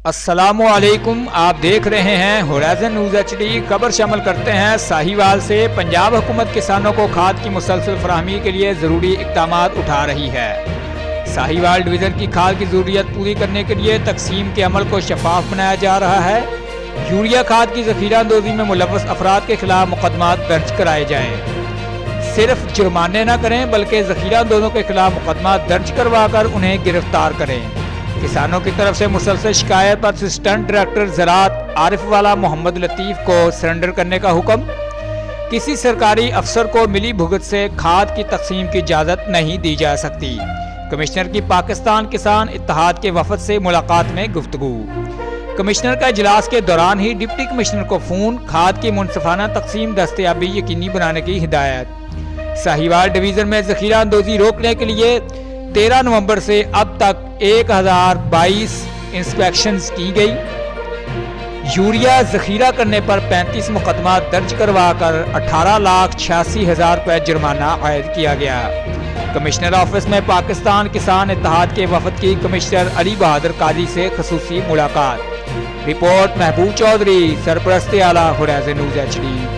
السلام علیکم، آپ دیکھ رہے ہیں ہورائزن نیوز HD۔ خبر شامل کرتے ہیں ساہیوال سے۔ پنجاب حکومت کسانوں کو کھاد کی مسلسل فراہمی کے لیے ضروری اقدامات اٹھا رہی ہے۔ ساہیوال ڈویژن کی کھاد کی ضروریات پوری کرنے کے لیے تقسیم کے عمل کو شفاف بنایا جا رہا ہے۔ یوریا کھاد کی ذخیرہ اندوزی میں ملوث افراد کے خلاف مقدمات درج کرائے جائیں۔ صرف جرمانے نہ کریں بلکہ ذخیرہ اندوزوں کے خلاف مقدمات درج کروا کر انہیں گرفتار کریں۔ کسانوں کی طرف سے مسلسل شکایت پر اسسٹنٹ ڈائریکٹر زراعت عارف والا محمد لطیف کو سرنڈر کرنے کا حکم۔ کسی سرکاری افسر کو ملی بھگت سے کھاد کی تقسیم کی اجازت نہیں دی جا سکتی۔ کمشنر کی پاکستان کسان اتحاد کے وفد سے ملاقات میں گفتگو۔ کمشنر کا اجلاس کے دوران ہی ڈپٹی کمشنر کو فون، کھاد کی منصفانہ تقسیم دستیابی یقینی بنانے کی ہدایت۔ ساہیوال ڈویژن میں ذخیرہ اندوزی روکنے کے لیے 13 نومبر سے اب تک 1022 انسپیکشنز کی گئی۔ یوریا ذخیرہ کرنے پر 35 مقدمات درج کروا کر 18,86,000 روپے جرمانہ عائد کیا گیا۔ کمشنر آفس میں پاکستان کسان اتحاد کے وفد کی کمشنر علی بہادر قاضی سے خصوصی ملاقات۔ رپورٹ محبوب چودھری، سرپرست اعلیٰ ہورائزن نیوز HD۔